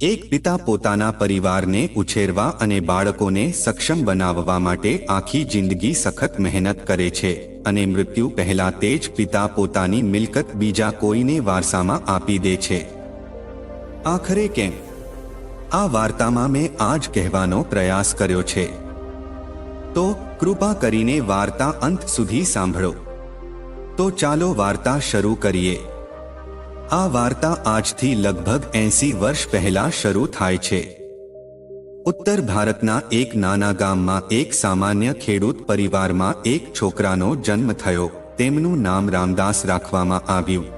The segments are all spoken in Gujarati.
એક પિતા પોતાના પરિવારને ઉછેરવા અને બાળકોને સક્ષમ બનાવવા માટે આખી જિંદગી સખત મહેનત કરે છે અને મૃત્યુ પહેલા તે જ પિતા પોતાની મિલકત બીજા કોઈને વારસામાં આપી દે છે। આખરે કેમ? આ વાર્તામાં મેં આ જ કહેવાનો પ્રયાસ કર્યો છે। તો કૃપા કરીને વાર્તા અંત સુધી સાંભળો। તો ચાલો વાર્તા શરૂ કરીએ। આ વાર્તા આજથી લગભગ 80 વર્ષ પહેલા શરૂ થાય છે। ઉત્તર ભારતના એક નાના ગામમાં એક સામાન્ય ખેડૂત પરિવારમાં એક છોકરાનો જન્મ થયો। તેમનું નામ રામદાસ રાખવામાં આવ્યું।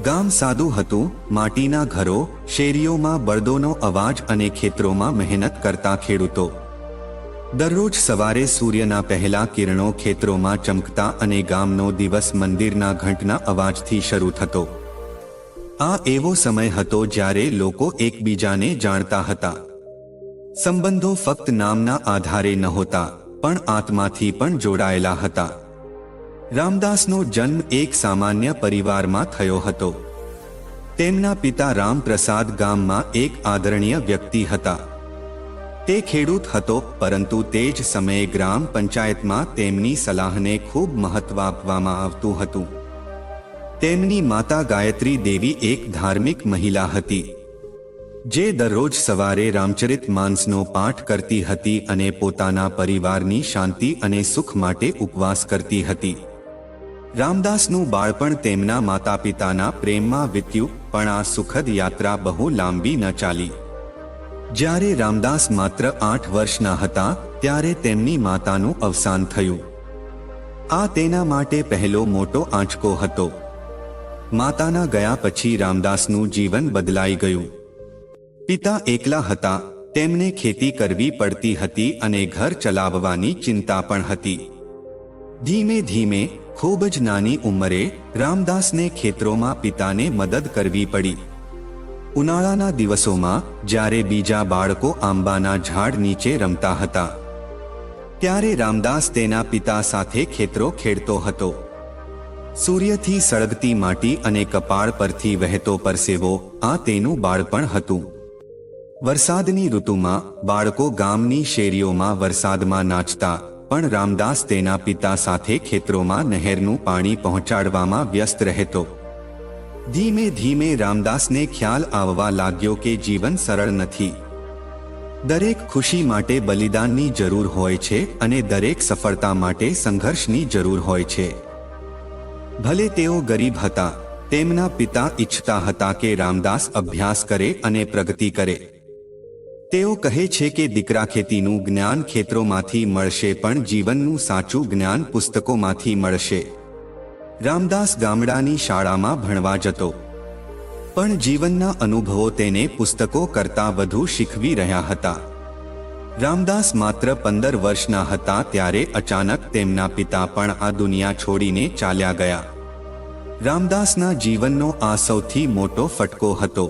ગામ સાદું હતું, માટીના ઘરો, શેરીઓમાં બળદોનો અવાજ અને ખેતરોમાં મહેનત કરતા ખેડૂતો। દરરોજ સવારે સૂર્યના પહેલા કિરણો ખેતરોમાં ચમકતા અને ગામનો દિવસ મંદિરના ઘંટના અવાજથી શરૂ થતો। આ એવો સમય હતો જ્યારે લોકો એકબીજાને જાણતા હતા। સંબંધો ફક્ત નામના આધારે નહોતા, પણ આત્માથી પણ જોડાયેલા હતા। રામદાસનો જન્મ એક સામાન્ય પરિવારમાં થયો હતો। તેમના પિતા રામપ્રસાદ ગામમાં એક આદરણીય વ્યક્તિ હતા। તે ખેડૂત હતો, પરંતુ તે જ સમયે ગ્રામ પંચાયતમાં તેમની સલાહને ખૂબ મહત્વ આપવામાં આવતું હતું। તેમની માતા ગાયત્રી દેવી એક ધાર્મિક મહિલા હતી, જે દરરોજ સવારે રામચરિત માનસનો પાઠ કરતી હતી અને પોતાના પરિવારની શાંતિ અને સુખ માટે ઉપવાસ કરતી હતી। રામદાસનું બાળપણ તેમના માતા પિતાના પ્રેમમાં વીત્યું, પણ આ સુખદ યાત્રા બહુ લાંબી ન ચાલી। જ્યારે રામદાસ માત્ર 8 વર્ષના હતા, ત્યારે તેમની માતાનું અવસાન થયું। આ તેના માટે પહેલો મોટો આંચકો હતો। માતાના ગયા પછી રામદાસનું જીવન બદલાઈ ગયું। પિતા એકલા હતા, તેમને ખેતી કરવી પડતી હતી અને ઘર ચલાવવાની ચિંતા પણ હતી। ધીમે ધીમે, ખૂબ જ નાની ઉંમરે, રામદાસને ખેતરોમાં પિતાને મદદ કરવી પડી। ઉનાળાના દિવસોમાં, જ્યારે બીજા બાળકો આંબાના ઝાડ નીચે રમતા હતા, ત્યારે રામદાસ તેના પિતા સાથે ખેતરો ખેડતો હતો। સૂર્યથી સળગતી માટી અને કપાળ પરથી વહેતો પરસેવો, આ તેનું બાળપણ હતું। વરસાદની ઋતુમાં બાળકો ગામની શેરીઓમાં વરસાદમાં નાચતા, પણ રામદાસ તેના પિતા સાથે ખેતરોમાં નહેરનું પાણી પહોંચાડવામાં વ્યસ્ત રહેતો। ધીમે ધીમે રામદાસને ખ્યાલ આવવા લાગ્યો કે જીવન સરળ નથી। દરેક ખુશી માટે બલિદાનની જરૂર હોય છે અને દરેક સફળતા માટે સંઘર્ષની જરૂર હોય છે। ભલે તેઓ ગરીબ હતા, તેમના પિતા ઈચ્છતા હતા કે રામદાસ અભ્યાસ કરે અને પ્રગતિ કરે। તેઓ કહે છે કે દીકરા, ખેતીનું જ્ઞાન ખેતરોમાંથી મળશે, પણ જીવનનું સાચું જ્ઞાન પુસ્તકોમાંથી મળશે। રામદાસ ગામડાની શાળામાં ભણવા જતો, પણ જીવનના અનુભવો તેને પુસ્તકો કરતાં વધુ શીખવી રહ્યા હતા। રામદાસ માત્ર 15 વર્ષના હતા ત્યારે અચાનક તેમના પિતા પણ આ દુનિયા છોડીને ચાલ્યા ગયા। રામદાસના જીવનનો આ સૌથી મોટો ફટકો હતો।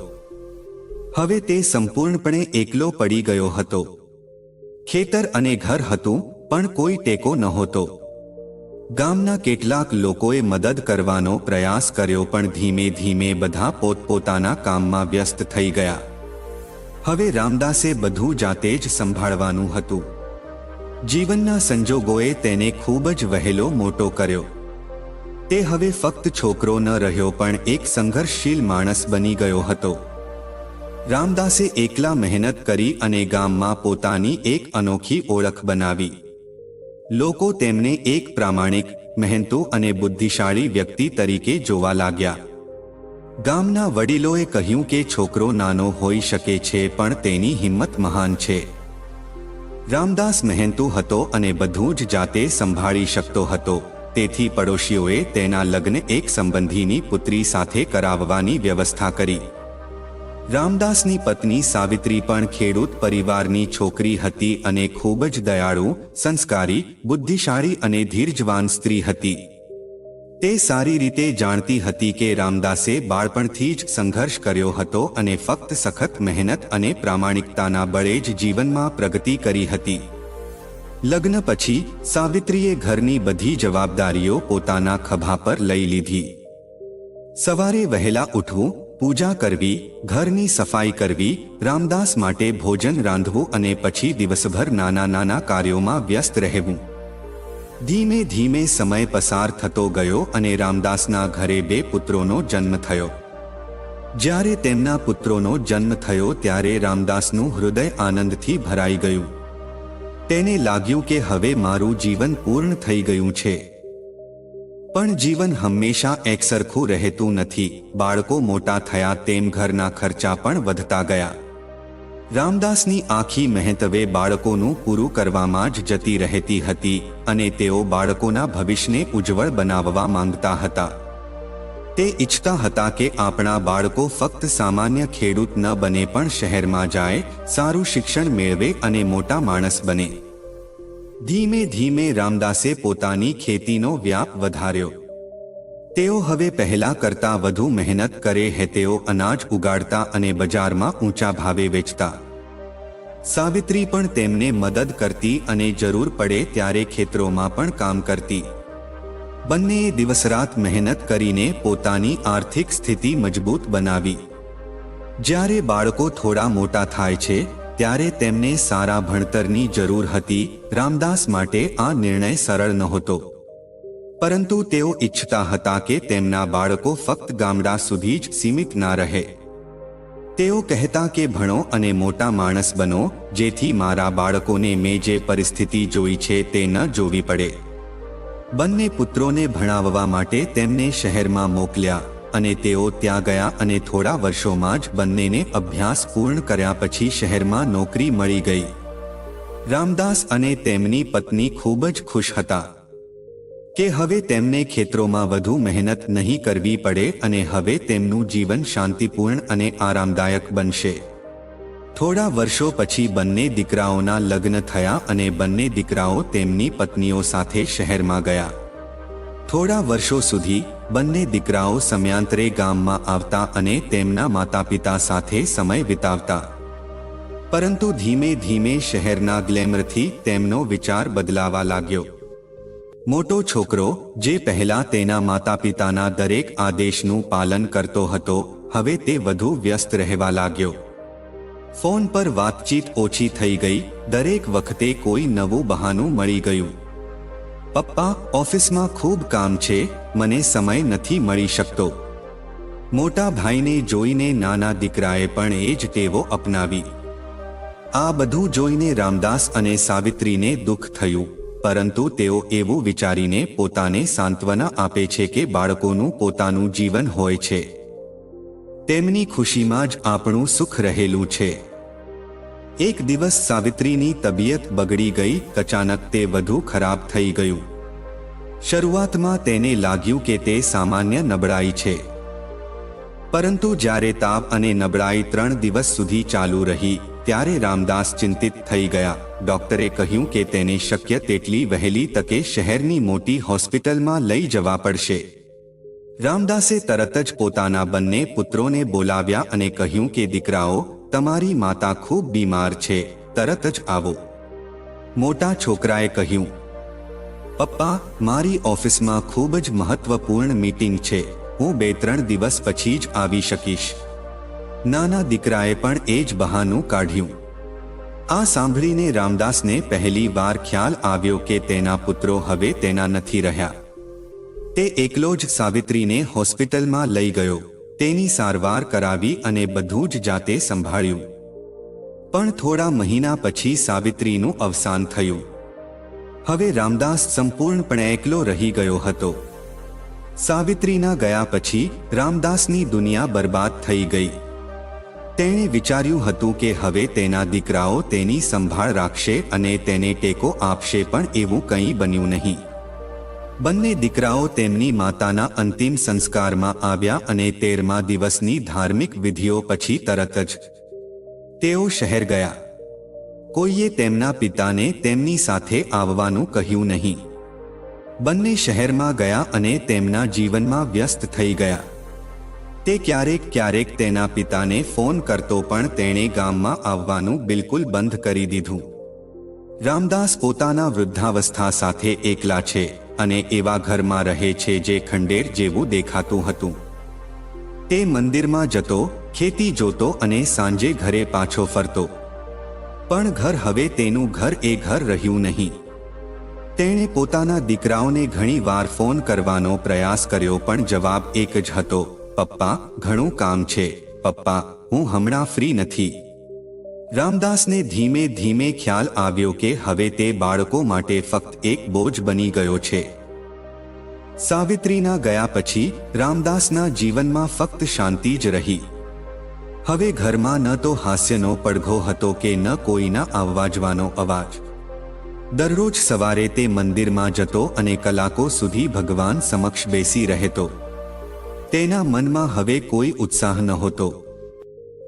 હવે તે સંપૂર્ણપણે એકલો પડી ગયો હતો। ખેતર અને ઘર હતું, પણ કોઈ ટેકો નહોતો। ગામના કેટલાક લોકોએ મદદ કરવાનો પ્રયાસ કર્યો, પણ ધીમે ધીમે બધા પોતપોતાના કામમાં વ્યસ્ત થઈ ગયા। હવે રામદાસે બધું જાતે જ સંભાળવાનું હતું। જીવનના સંજોગોએ તેને ખૂબ જ વહેલો મોટો કર્યો। તે હવે ફક્ત છોકરો ન રહ્યો, પણ એક સંઘર્ષશીલ માણસ બની ગયો હતો। રામદાસે એકલા મહેનત કરી અને ગામમાં પોતાની એક અનોખી ઓળખ બનાવી। લોકો તેમને એક પ્રામાણિક, મહેનતુ અને બુદ્ધિશાળી વ્યક્તિ તરીકે જોવા લાગ્યા। ગામના વડીલોએ કહ્યું કે છોકરો નાનો હોઈ શકે છે, પણ તેની હિંમત મહાન છે। રામદાસ મહેનતુ હતો અને બધું જ જાતે સંભાળી શકતો હતો, તેથી પડોશીઓએ તેના લગ્ન એક સંબંધીની પુત્રી સાથે કરાવવાની વ્યવસ્થા કરી। રામદાસની પત્ની સાવિત્રી પણ ખેડૂત પરિવારની છોકરી હતી અને ખૂબ જ દયાળુ, સંસ્કારી, બુદ્ધિશાળી અને ધીરજવાન સ્ત્રી હતી। તે સારી રીતે જાણતી હતી કે રામદાસે બાળપણથી જ સંઘર્ષ કર્યો હતો અને ફક્ત સખત મહેનત અને પ્રામાણિકતાના બળે જ જીવનમાં પ્રગતિ કરી હતી। લગ્ન પછી સાવિત્રીએ ઘરની બધી જવાબદારીઓ પોતાના ખભા પર લઈ લીધી। સવારે વહેલા ઉઠવું, પૂજા કરવી, ઘરની સફાઈ કરવી, રામદાસ માટે ભોજન રાંધવું અને પછી દિવસભર નાના નાના કાર્યોમાં વ્યસ્ત રહેવું. ધીમે ધીમે સમય પસાર થતો ગયો અને રામદાસના ઘરે 2 પુત્રોનો જન્મ થયો. જ્યારે તેમના પુત્રોનો જન્મ થયો ત્યારે રામદાસનું હૃદય આનંદથી ભરાઈ ગયું. તેને લાગ્યું કે હવે મારું જીવન પૂર્ણ થઈ ગયું છે. પણ જીવન હંમેશા એકસરખું રહેતું નથી. બાળકો મોટા થયા તેમ ઘરના ખર્ચા પણ વધતા ગયા. રામદાસની આખી મહેનત બાળકોનું પૂરું કરવામાં જ જતી રહેતી હતી અને તેઓ બાળકોના ભવિષ્યને ઉજ્જવળ બનાવવા માંગતા હતા. તે ઈચ્છતા હતા કે આપણા બાળકો ફક્ત સામાન્ય ખેડૂત ન બને પણ શહેરમાં જાય, સારું શિક્ષણ મેળવે અને મોટા માણસ બને. ધીમે ધીમે રામદાસે પોતાની ખેતીનો વ્યાપ વધાર્યો. તેઓ હવે પહેલા કરતાં વધુ મહેનત કરે છે. તેઓ અનાજ ઉગાડતા અને બજારમાં ઊંચા ભાવે વેચતા. સાવિત્રી પણ તેમને મદદ કરતી અને જરૂર પડે ત્યારે ખેતરોમાં પણ કામ કરતી. બંનેએ દિવસરાત મહેનત કરીને પોતાની આર્થિક સ્થિતિ મજબૂત બનાવી. જ્યારે બાળકો થોડા મોટા થાય છે ત્યારે તેમને સારા ભણતરની જરૂર હતી. રામદાસ માટે આ નિર્ણય સરળ નહોતો, પરંતુ તેઓ ઈચ્છતા હતા કે તેમના બાળકો ફક્ત ગામડા સુધી જ સીમિત ના રહે. તેઓ કહેતા કે ભણો અને મોટા માણસ બનો, જેથી મારા બાળકોને મેં જે પરિસ્થિતિ જોઈ છે તે ન જોવી પડે. બંને પુત્રોને ભણાવવા માટે તેમને શહેરમાં મોકલ્યા અને તેઓ ત્યાં ગયા અને થોડા વર્ષોમાં જ બંનેને અભ્યાસ પૂર્ણ કર્યા પછી શહેરમાં નોકરી મળી ગઈ. રામદાસ અને તેમની પત્ની ખૂબ જ ખુશ હતા કે હવે તેમને ખેતરોમાં વધુ મહેનત નહીં કરવી પડે અને હવે તેમનું જીવન શાંતિપૂર્ણ અને આરામદાયક બનશે. થોડા વર્ષો પછી બંને દીકરાઓના લગ્ન થયા અને બંને દીકરાઓ તેમની પત્નીઓ સાથે શહેરમાં ગયા. થોડા વર્ષો સુધી બંને દીકરાઓ સમયાંતરે ગામમાં આવતા અને તેમના માતાપિતા સાથે સમય વિતાવતા. પરંતુ ધીમે ધીમે શહેરના ગ્લેમરથી તેમનો વિચાર બદલાવા લાગ્યો. મોટો છોકરો, જે પહેલા તેના માતાપિતાના દરેક આદેશનું પાલન કરતો હતો, હવે તે વધુ વ્યસ્ત રહેવા લાગ્યો. ફોન પર વાતચીત ઓછી થઈ ગઈ. દરેક વખતે કોઈ નવું બહાનું મળી ગયું. પપ્પા, ઓફિસમાં ખૂબ કામ છે, મને સમય નથી મળી શકતો. મોટા ભાઈને જોઈને નાના દીકરાએ પણ એ જ ટેવો અપનાવી. આ બધું જોઈને રામદાસ અને સાવિત્રીને દુઃખ થયું, પરંતુ તેઓ એવું વિચારીને પોતાને સાંત્વના આપે છે કે બાળકોનું પોતાનું જીવન હોય છે. તેમની ખુશીમાં જ આપણું સુખ રહેલું છે. એક દિવસ સાવિત્રીની તબિયત બગડી ગઈ. અચાનક તે વધુ ખરાબ થઈ ગયું. શરૂઆતમાં તેને લાગ્યું કે તે સામાન્ય નબળાઈ છે, પરંતુ જ્યારે તાવ અને નબળાઈ 3 દિવસ સુધી ચાલુ રહી ત્યારે રામદાસ ચિંતિત થઈ ગયા. ડોક્ટરે કહ્યું કે તેને શક્ય તેટલી વહેલી તકે શહેરની મોટી હોસ્પિટલમાં લઈ જવા પડશે. રામદાસે તરત જ પોતાના બંને પુત્રોને બોલાવ્યા અને કહ્યું કે દીકરાઓ, તમારી માતા ખૂબ બીમાર છે, તરત જ આવો. મોટા છોકરાએ કહ્યું, પપ્પા, મારી ઓફિસમાં ખૂબ જ મહત્વપૂર્ણ મીટિંગ છે, હું 2-3 દિવસ પછી જ આવી શકીશ. નાના દીકરાએ પણ એ જ બહાનું કાઢ્યું. આ સાંભળીને રામદાસને પહેલી વાર ખ્યાલ આવ્યો કે તેના પુત્રો હવે તેના નથી રહ્યા. તે એકલો જ સાવિત્રીને હોસ્પિટલમાં લઈ ગયો. તેની સારવાર કરાવી અને બધું જ જાતે સંભાળ્યું. પણ થોડા મહિના પછી સાવિત્રીનું અવસાન થયું. હવે રામદાસ સંપૂર્ણપણે એકલો રહી ગયો હતો. સાવિત્રીના ગયા પછી રામદાસની દુનિયા બરબાદ થઈ ગઈ. તેણે વિચાર્યું હતું કે હવે તેના દીકરાઓ તેની સંભાળ રાખશે અને તેને ટેકો આપશે, પણ એવું કંઈ બન્યું નહીં. બંને દીકરાઓ તેમની માતાના અંતિમ સંસ્કારમાં આવ્યા અને 13મા દિવસની ધાર્મિક વિધિઓ પછી તરત જ તેઓ શહેર ગયા. કોઈએ તેમના પિતાને તેમની સાથે આવવાનું કહ્યું નહીં. બંને શહેરમાં ગયા અને તેમના જીવનમાં વ્યસ્ત થઈ ગયા. તે ક્યારેક ક્યારેક તેના પિતાને ફોન કરતો, પણ તેણે ગામમાં આવવાનું બિલકુલ બંધ કરી દીધું. રામદાસ પોતાના વૃદ્ધાવસ્થા સાથે એકલા છે અને એવા ઘરમાં રહે છે જે ખંડેર જેવું દેખાતું હતું. તે મંદિરમાં જતો, ખેતી જોતો અને સાંજે ઘરે પાછો ફરતો, પણ ઘર હવે તેનું ઘર એ ઘર રહ્યું નહીં. તેણે પોતાના દીકરાઓને ઘણી વાર ફોન કરવાનો પ્રયાસ કર્યો, પણ જવાબ એક જ હતો, પપ્પા ઘણું કામ છે, પપ્પા હું હમણાં ફ્રી નથી. રામદાસને ધીમે ધીમે ખ્યાલ આવ્યો કે હવે તે બાળકો માટે ફક્ત એક બોજ બની ગયો છે. સાવિત્રીના ગયા પછી રામદાસના જીવનમાં ફક્ત શાંતિ જ રહી. હવે ઘરમાં ન તો હાસ્યનો પડઘો હતો કે ન કોઈના આવવા જવાનો અવાજ. દરરોજ સવારે તે મંદિરમાં જતો અને કલાકો સુધી ભગવાન સમક્ષ બેસી રહેતો. તેના મનમાં હવે કોઈ ઉત્સાહ નહોતો.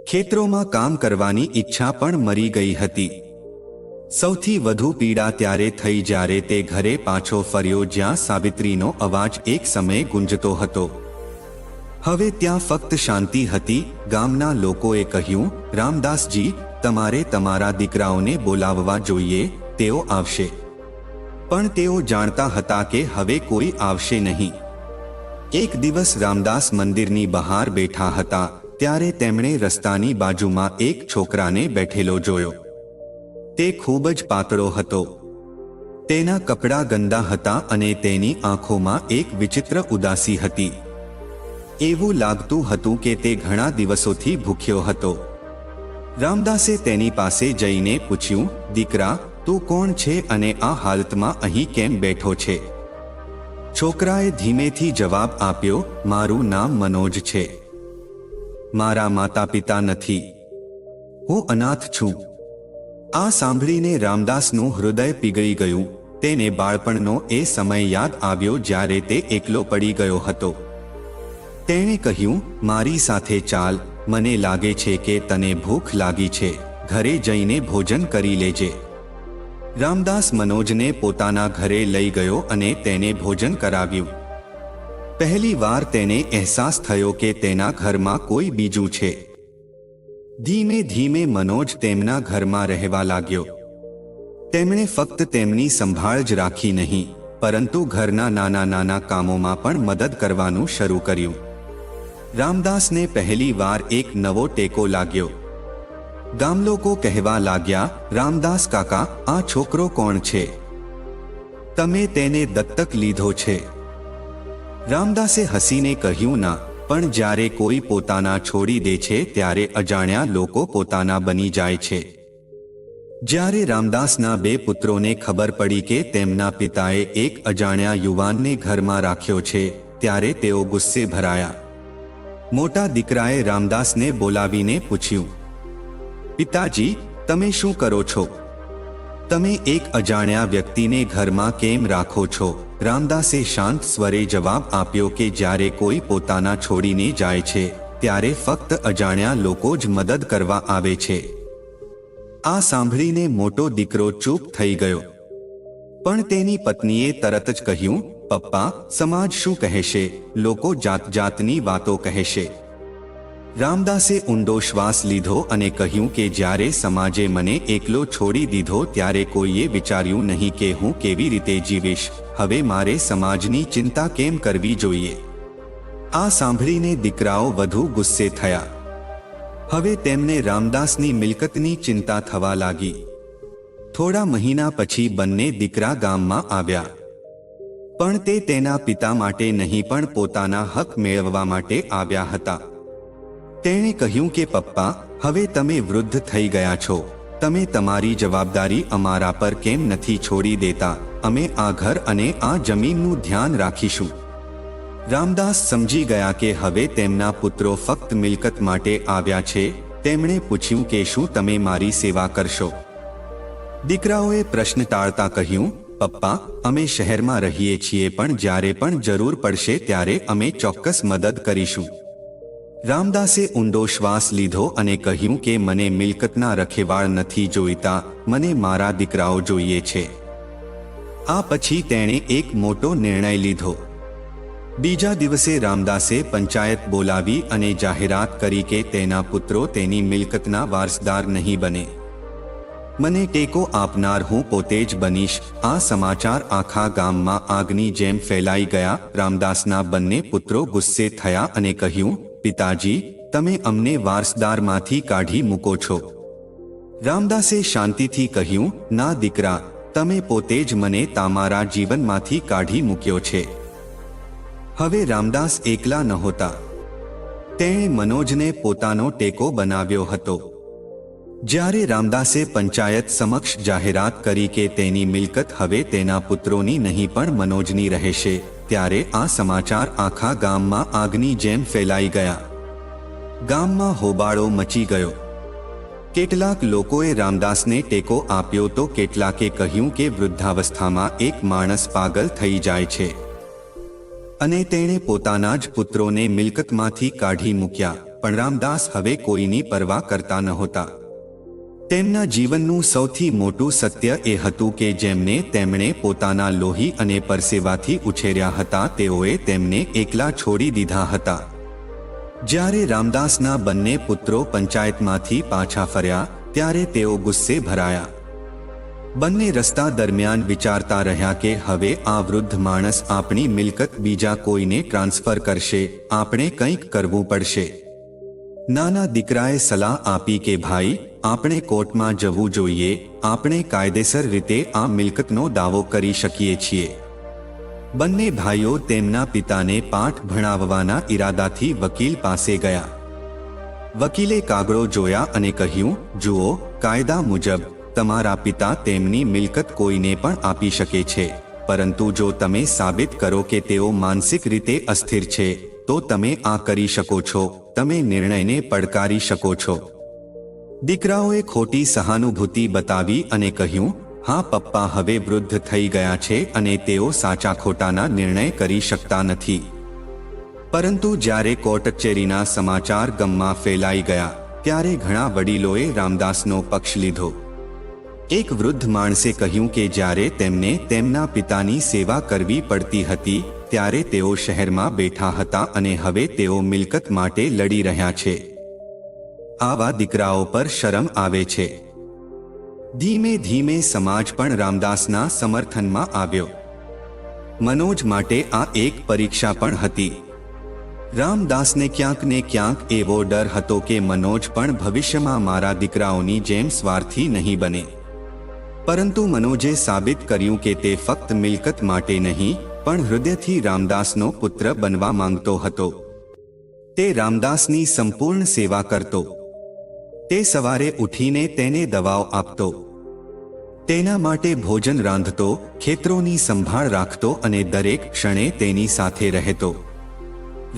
ખેતરોમાં કામ કરવાની ઈચ્છા પણ મરી ગઈ હતી. સૌથી વધુ પીડા ત્યારે થઈ જ્યારે તે ઘરે પાછો ફર્યો જ્યાં સાવિત્રીનો અવાજ એક સમયે ગુંજતો હતો. હવે ત્યાં ફક્ત શાંતિ હતી. ગામના લોકોએ કહ્યું, રામદાસજી, તમારે તમારા દીકરાઓને બોલાવવા જોઈએ, તેઓ આવશે. પણ તેઓ જાણતા હતા કે હવે કોઈ આવશે નહીં. એક દિવસ રામદાસ મંદિરની બહાર બેઠા હતા ત્યારે તેમણે રસ્તાની બાજુમાં એક છોકરાને બેઠેલો જોયો. તે ખૂબ જ પાતળો હતો. તેના કપડાં ગંદા હતા અને તેની આંખોમાં એક વિચિત્ર ઉદાસી હતી. એવું લાગતું હતું કે તે ઘણા દિવસોથી ભૂખ્યો હતો. રામદાસે તેની પાસે જઈને પૂછ્યું, દીકરા, તું કોણ છે અને આ હાલતમાં અહીં કેમ બેઠો છે? છોકરાએ ધીમેથી જવાબ આપ્યો, મારું નામ મનોજ છે. મારા માતા પિતા નથી. હું અનાથ છું. આ સાંભળીને રામદાસનું હૃદય પીગળી ગયું. તેને બાળપણનો એ સમય યાદ આવ્યો જ્યારે તે એકલો પડી ગયો હતો. તેણે કહ્યું, મારી સાથે ચાલ, મને લાગે છે કે તને ભૂખ લાગી છે, ઘરે જઈને ભોજન કરી લેજે. રામદાસ મનોજને પોતાના ઘરે લઈ ગયો અને તેને ભોજન કરાવ્યું. પહેલી વાર તેને અહેસાસ થયો કે તેના ઘરમાં કોઈ બીજું છે. ધીમે ધીમે મનોજ તેમના ઘરમાં રહેવા લાગ્યો. તેમણે ફક્ત તેમની સંભાળ જ રાખી નહીં, પરંતુ ઘરના નાના નાના કામોમાં પણ મદદ કરવાનું શરૂ કર્યું. રામદાસને પહેલી વાર એક નવો ટેકો લાગ્યો. ગામલોકો કહેવા લાગ્યા, રામદાસ કાકા, આ છોકરો કોણ છે? તમે તેને દત્તક લીધો છે? રામદાસે હસીને કહ્યું, ના, પણ જ્યારે કોઈ પોતાના છોડી દે છે ત્યારે અજાણ્યા લોકો પોતાના બની જાય છે. જ્યારે રામદાસના બે પુત્રોને ખબર પડી કે તેમના પિતાએ એક અજાણ્યા યુવાનને ઘરમાં રાખ્યો છે ત્યારે તેઓ ગુસ્સે ભરાયા. મોટા દીકરાએ રામદાસને બોલાવીને પૂછ્યું, પિતાજી, તમે શું કરો છો? તમે એક અજાણ્યા વ્યક્તિને ઘરમાં કેમ રાખો છો? રામદાસે શાંત સ્વરે જવાબ આપ્યો કે જ્યારે કોઈ પોતાના છોડીને જાય છે ત્યારે ફક્ત અજાણ્યા લોકો જ મદદ કરવા આવે છે. આ સાંભળીને મોટો દીકરો ચૂપ થઈ ગયો. પણ તેની પત્નીએ તરત જ કહ્યું, પપ્પા, સમાજ શું કહેશે? લોકો જાત જાતની વાતો કહેશે. રામદાસે ઊંડો શ્વાસ લીધો અને કહ્યું કે જ્યારે સમાજે મને એકલો છોડી દીધો ત્યારે કોઈએ વિચાર્યું નહીં કે હું કેવી રીતે જીવીશ. હવે મારે સમાજની ચિંતા કેમ કરવી જોઈએ? આ સાંભળીને દીકરાઓ વધુ ગુસ્સે થયા. હવે તેમને રામદાસની મિલકતની ચિંતા થવા લાગી. થોડા મહિના પછી બંને દીકરા ગામમાં આવ્યા. પણ તે તેના પિતા માટે નહીં પણ પોતાના હક મેળવવા માટે આવ્યા હતા. તેણે કહ્યું કે પપ્પા, હવે તમે વૃદ્ધ થઈ ગયા છો. તમે તમારી જવાબદારી અમારા પર કેમ નથી છોડી દેતા? અમે આ ઘર અને આ જમીનનું ધ્યાન રાખીશું. રામદાસ સમજી ગયા કે હવે તેમના પુત્રો ફક્ત મિલકત માટે આવ્યા છે. તેમણે પૂછ્યું કે શું તમે મારી સેવા કરશો? દીકરાઓએ પ્રશ્ન ટાળતા કહ્યું, પપ્પા, અમે શહેરમાં રહીએ છીએ પણ જ્યારે પણ જરૂર પડશે ત્યારે અમે ચોક્કસ મદદ કરીશું. રામદાસે ઊંડો શ્વાસ લીધો અને કહ્યું કે મને મિલકતના રખેવાળ નથી જોઈતા, મને મારા દીકરાઓ જોઈએ છે. આ પછી તેણે એક મોટો નિર્ણય લીધો. બીજા દિવસે રામદાસે પંચાયત બોલાવી અને જાહેરાત કરી કે તેના પુત્રો તેની મિલકતના વારસદાર નહીં બને. મને ટેકો આપનાર હું પોતે જ બનીશ. આ સમાચાર આખા ગામમાં આગની જેમ ફેલાઈ ગયા. રામદાસના બંને પુત્રો ગુસ્સે થયા અને કહ્યું, પિતાજી, તમે અમને વારસદારમાંથી કાઢી મૂકો છો. રામદાસે શાંતિથી કહ્યું, ના દીકરા, તમે પોતે જ મને તમારા જીવનમાંથી કાઢી મૂક્યો છે. હવે રામદાસ એકલા નહોતા. તેણે મનોજને પોતાનો ટેકો બનાવ્યો હતો. જ્યારે રામદાસે પંચાયત સમક્ષ જાહેરાત કરી કે તેની મિલકત હવે તેના પુત્રોની નહીં પણ મનોજની રહેશે, ત્યારે આ સમાચાર આખા ગામમાં આગની જેમ ફેલાઈ ગયા. ગામમાં હોબાળો મચી ગયો. કેટલાક લોકોએ રામદાસને ટેકો આપ્યો તો કેટલાકે કહ્યું કે વૃદ્ધાવસ્થામાં એક માણસ પાગલ થઈ જાય છે અને તેણે પોતાના જ પુત્રોને મિલકતમાંથી કાઢી મૂક્યા. પણ રામદાસ હવે કોઈની પરવા કરતા નહોતા. તેમના જીવનનું સૌથી મોટું સત્ય એ હતું કે જેમને તેમણે પોતાના લોહી અને પરસેવાથી ઉછેર્યા હતા તેઓએ તેમને એકલા છોડી દીધા હતા. જ્યારે રામદાસના બંને પુત્રો પંચાયતમાંથી પાછા ફર્યા ત્યારે તેઓ ગુસ્સે ભરાયા. બંને રસ્તા દરમિયાન વિચારતા રહ્યા કે હવે આ વૃદ્ધ માણસ આપણી મિલકત બીજા કોઈને ટ્રાન્સફર કરશે, આપણે કંઈક કરવું પડશે. નાના દીકરાએ સલાહ આપી કે ભાઈ, આપણે કોર્ટમાં જવું જોઈએ, આપણે કાયદેસર રીતે આ મિલકતનો દાવો કરી શકીએ છીએ. બંને ભાઈઓ તેમના પિતાને પાઠ ભણાવવાના ઈરાદાથી વકીલ પાસે ગયા. વકીલે કાગળો જોયા અને કહ્યું, જુઓ, કાયદા મુજબ તમારા પિતા તેમની મિલકત કોઈને પણ આપી શકે છે, પરંતુ જો તમે સાબિત કરો કે તેઓ માનસિક રીતે અસ્થિર છે તો તમે આ કરી શકો છો, તમે નિર્ણયને પડકારી શકો છો. દીકરાઓએ ખોટી સહાનુભૂતિ બતાવી અને કહ્યું, હા પપ્પા હવે વૃદ્ધ થઈ ગયા છે અને તેઓ સાચા ખોટાના નિર્ણય કરી શકતા નથી. પરંતુ જ્યારે કોર્ટ કચેરીના સમાચાર ગામમાં ફેલાઈ ગયા ત્યારે ઘણા વડીલોએ રામદાસનો પક્ષ લીધો. એક વૃદ્ધ માણસે કહ્યું કે જ્યારે તેમને તેમના પિતાની સેવા કરવી પડતી હતી ત્યારે તેઓ શહેરમાં બેઠા હતા અને હવે તેઓ મિલકત માટે લડી રહ્યા છે. આવા દીકરાઓ પર શરમ આવે છે. ધીમે ધીમે સમાજ પણ રામદાસના સમર્થનમાં આવ્યો. મનોજ માટે આ એક પરીક્ષા પણ હતી. રામદાસને ક્યાંક ને ક્યાંક એવો ડર હતો કે મનોજ પણ ભવિષ્યમાં મારા દીકરાઓની જેમ સ્વાર્થી નહીં બને. પરંતુ મનોજે સાબિત કર્યું કે તે ફક્ત મિલકત માટે નહીં પણ હૃદયથી રામદાસનો પુત્ર બનવા માંગતો હતો. તે રામદાસની સંપૂર્ણ સેવા કરતો. તે સવારે ઉઠીને તેને દવાઓ આપતો, તેના માટે ભોજન રાંધતો, ખેતરોની સંભાળ રાખતો અને દરેક ક્ષણે તેની સાથે રહેતો.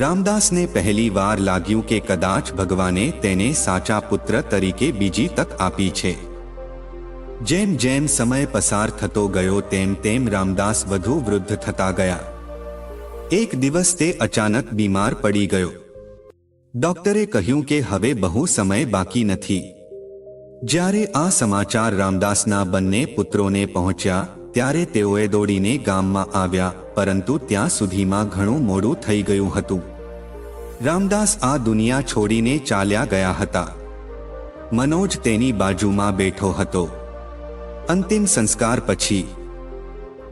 રામદાસને પહેલી વાર લાગ્યું કે કદાચ ભગવાને તેને સાચા પુત્ર તરીકે બીજી તક આપી છે. જેમ જેમ સમય પસાર થતો ગયો તેમ તેમ રામદાસ વધુ વૃદ્ધ થતા ગયા. એક દિવસ તે અચાનક બીમાર પડી ગયો. ડોક્ટરે કહ્યું કે હવે બહુ સમય બાકી નથી. જ્યારે આ સમાચાર રામદાસના બંને પુત્રોને પહોંચ્યા ત્યારે તેઓએ દોડીને ગામમાં આવ્યા, પરંતુ ત્યાં સુધીમાં ઘણું મોડું થઈ ગયું હતું. રામદાસ આ દુનિયા છોડીને ચાલ્યા ગયા હતા. મનોજ તેની બાજુમાં બેઠો હતો. અંતિમ સંસ્કાર પછી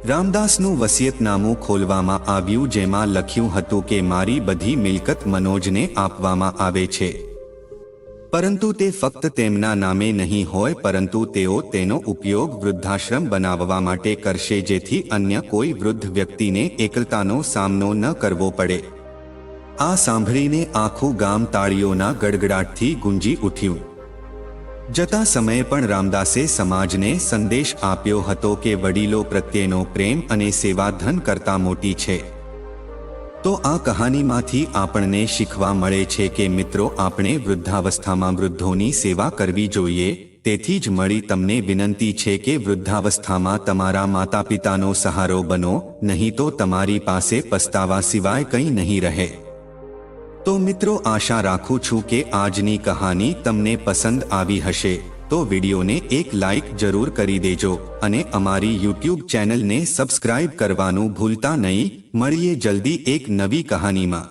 રામદાસનું વસિયતનામું ખોલવામાં આવ્યું જેમાં લખ્યું હતું કે મારી બધી મિલકત મનોજને આપવામાં આવે છે, પરંતુ તે ફક્ત તેમના નામે નહીં હોય પરંતુ તેઓ તેનો ઉપયોગ વૃદ્ધાશ્રમ બનાવવા માટે કરશે જેથી અન્ય કોઈ વૃદ્ધ વ્યક્તિને એકલતાનો સામનો ન કરવો પડે. આ સાંભળીને આખું ગામ તાળીઓના ગડગડાટથી ગુંજી ઉઠ્યું. જતા સમયે પણ રામદાસે સમાજને સંદેશ આપ્યો હતો કે વડીલો પ્રત્યેનો પ્રેમ અને સેવા ધન કરતાં મોટી છે. તો આ કહાનીમાંથી આપણને શીખવા મળે છે કે મિત્રો, આપણે વૃદ્ધાવસ્થામાં વૃદ્ધોની સેવા કરવી જોઈએ. તેથી જ મળી તમને વિનંતી છે કે વૃદ્ધાવસ્થામાં તમારા માતા પિતાનો સહારો બનો, નહીં તો તમારી પાસે પસ્તાવા સિવાય કંઈ નહીં રહે. તો મિત્રો, આશા રાખું છું કે આજની કહાની તમને પસંદ આવી હશે. તો વિડીયોને એક લાઈક જરૂર કરી દેજો અને અમારી YouTube ચેનલને સબસ્ક્રાઇબ કરવાનું ભૂલતા નહીં. મળીએ જલ્દી એક નવી કહાનીમાં.